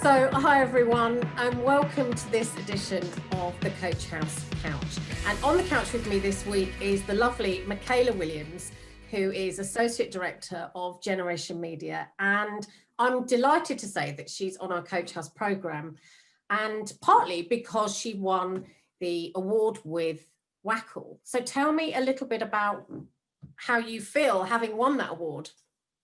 So, hi everyone, and welcome to this edition of the Coach House Couch. And on the couch with me this week is the lovely Michaella Willams, who is Associate Director of Generation Media. And I'm delighted to say that she's on our Coach House programme, and partly because she won the award with Wackle. So tell me a little bit about how you feel having won that award.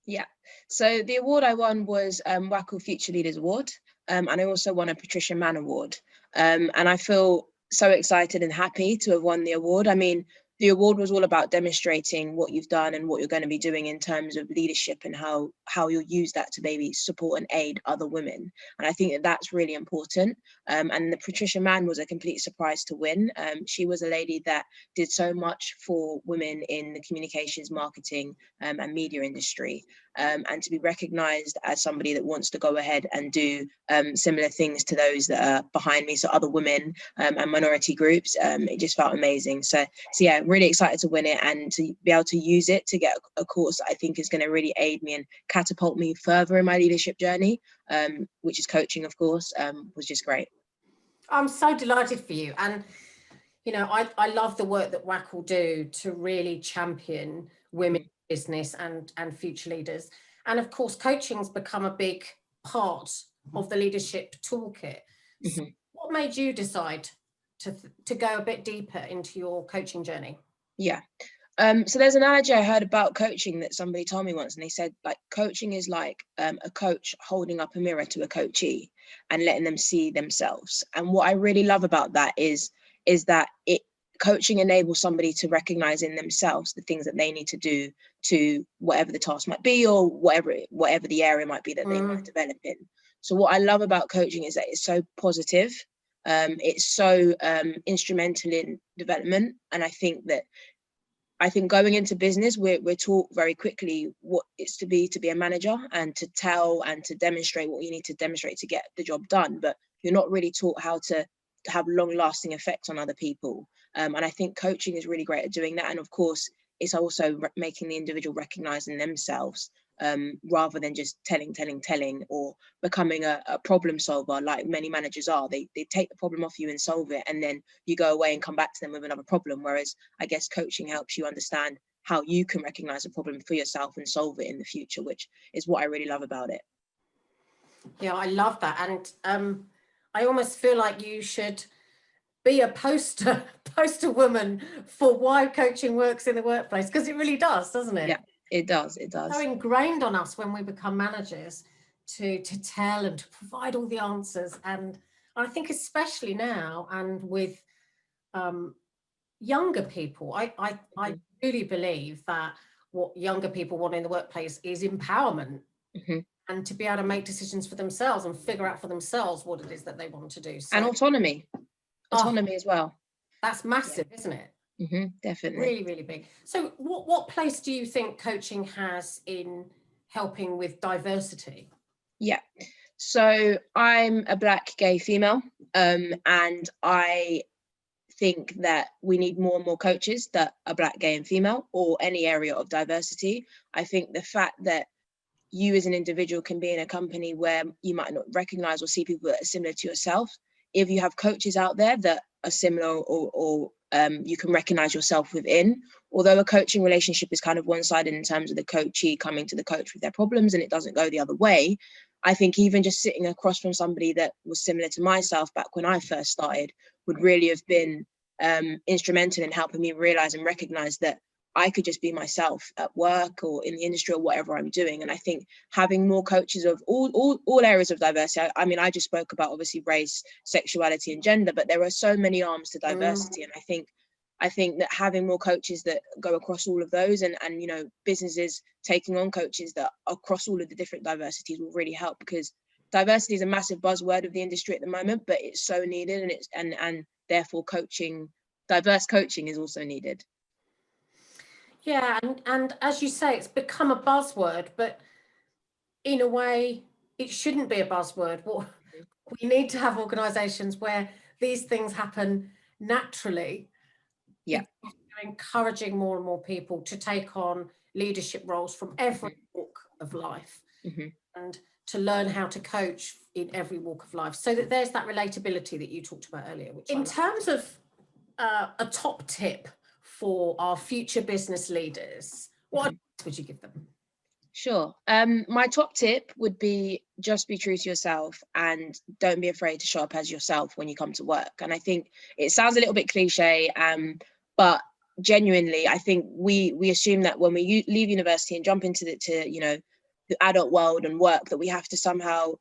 Yeah, so the award I won was Wackle Future Leaders Award, and I also won a Patricia Mann Award. And I feel so excited and happy to have won the award. I mean, the award was all about demonstrating what you've done and what you're going to be doing in terms of leadership and how you'll use that to maybe support and aid other women. And I think that that's really important. And the Patricia Mann was a complete surprise to win. She was a lady that did so much for women in the communications, marketing, and media industry. And to be recognised as somebody that wants to go ahead and do similar things to those that are behind me, so other women and minority groups, it just felt amazing. So yeah, really excited to win it and to be able to use it to get a course that I think is going to really aid me and catapult me further in my leadership journey, which is coaching, of course, was just great. I'm so delighted for you. And, you know, I love the work that Wackle do to really champion women in business and future leaders. And of course, coaching's become a big part of the leadership toolkit. So what made you decide to go a bit deeper into your coaching journey? Yeah. So there's an analogy I heard about coaching that somebody told me once, and they said, like, coaching is like a coach holding up a mirror to a coachee and letting them see themselves. And what I really love about that is that coaching enables somebody to recognize in themselves the things that they need to do to whatever the task might be, or whatever the area might be that they might develop in. So what I love about coaching is that it's so positive. It's so instrumental in development. And I think going into business, we're taught very quickly what it's to be a manager and to tell and to demonstrate what you need to demonstrate to get the job done. But you're not really taught how to have long-lasting effects on other people. And I think coaching is really great at doing that. And of course, it's also making the individual recognizing themselves, rather than just telling or becoming a problem solver like many managers are. They take the problem off you and solve it, and then you go away and come back to them with another problem. Whereas I guess coaching helps you understand how you can recognize a problem for yourself and solve it in the future, which is what I really love about it. Yeah, I love that. And I almost feel like you should be a poster woman for why coaching works in the workplace, because it really does, doesn't it? Yeah, it does. So ingrained on us when we become managers to tell and to provide all the answers. And I think especially now and with younger people, I really believe that what younger people want in the workplace is empowerment. And to be able to make decisions for themselves and figure out for themselves what it is that they want to do. So, and autonomy as well. That's massive, isn't it? Definitely. Really, really big. So what place do you think coaching has in helping with diversity? Yeah. So I'm a Black gay female, and I think that we need more and more coaches that are Black, gay and female, or any area of diversity. I think the fact that you as an individual can be in a company where you might not recognize or see people that are similar to yourself. If you have coaches out there that are similar, or you can recognize yourself within, although a coaching relationship is kind of one-sided in terms of the coachee coming to the coach with their problems and it doesn't go the other way, I think even just sitting across from somebody that was similar to myself back when I first started would really have been instrumental in helping me realize and recognize that I could just be myself at work or in the industry or whatever I'm doing. And I think having more coaches of all areas of diversity, I mean, I just spoke about obviously race, sexuality and gender, but there are so many arms to diversity. And I think that having more coaches that go across all of those, and you know, businesses taking on coaches that are across all of the different diversities will really help, because diversity is a massive buzzword of the industry at the moment, but it's so needed, and therefore diverse coaching is also needed. Yeah, and as you say, it's become a buzzword, but in a way, it shouldn't be a buzzword. We need to have organisations where these things happen naturally. Yeah, encouraging more and more people to take on leadership roles from every walk of life. and to learn how to coach in every walk of life, so that there's that relatability that you talked about earlier. Which in terms of a top tip for our future business leaders, what advice would you give them? Sure. My top tip would be just be true to yourself and don't be afraid to show up as yourself when you come to work. And I think it sounds a little bit cliche, but genuinely, I think we assume that when we leave university and jump into the adult world and work, that we have to somehow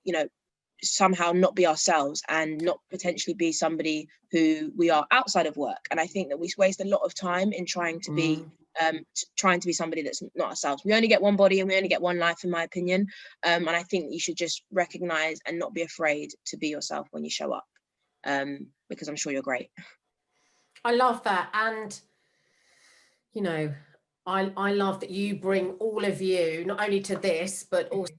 not be ourselves and not potentially be somebody who we are outside of work. And I think that we waste a lot of time in trying to be somebody that's not ourselves. We only get one body and we only get one life, in my opinion. And I think that you should just recognize and not be afraid to be yourself when you show up, because I'm sure you're great. I love that. And I love that you bring all of you, not only to this, but also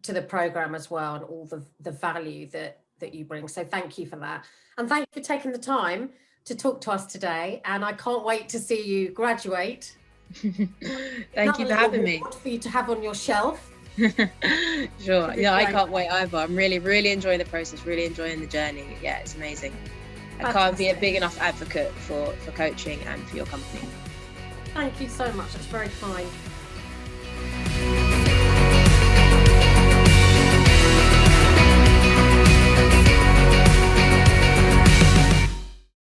to the program as well, and all the value that you bring. So thank you for that. And thank you for taking the time to talk to us today. And I can't wait to see you graduate. Thank you for having me. For you to have on your shelf. Sure. Yeah, I can't wait either. I'm really, really enjoying the process, really enjoying the journey. Yeah, it's amazing. I can't be a big enough advocate for coaching and for your company. Thank you so much. That's very kind.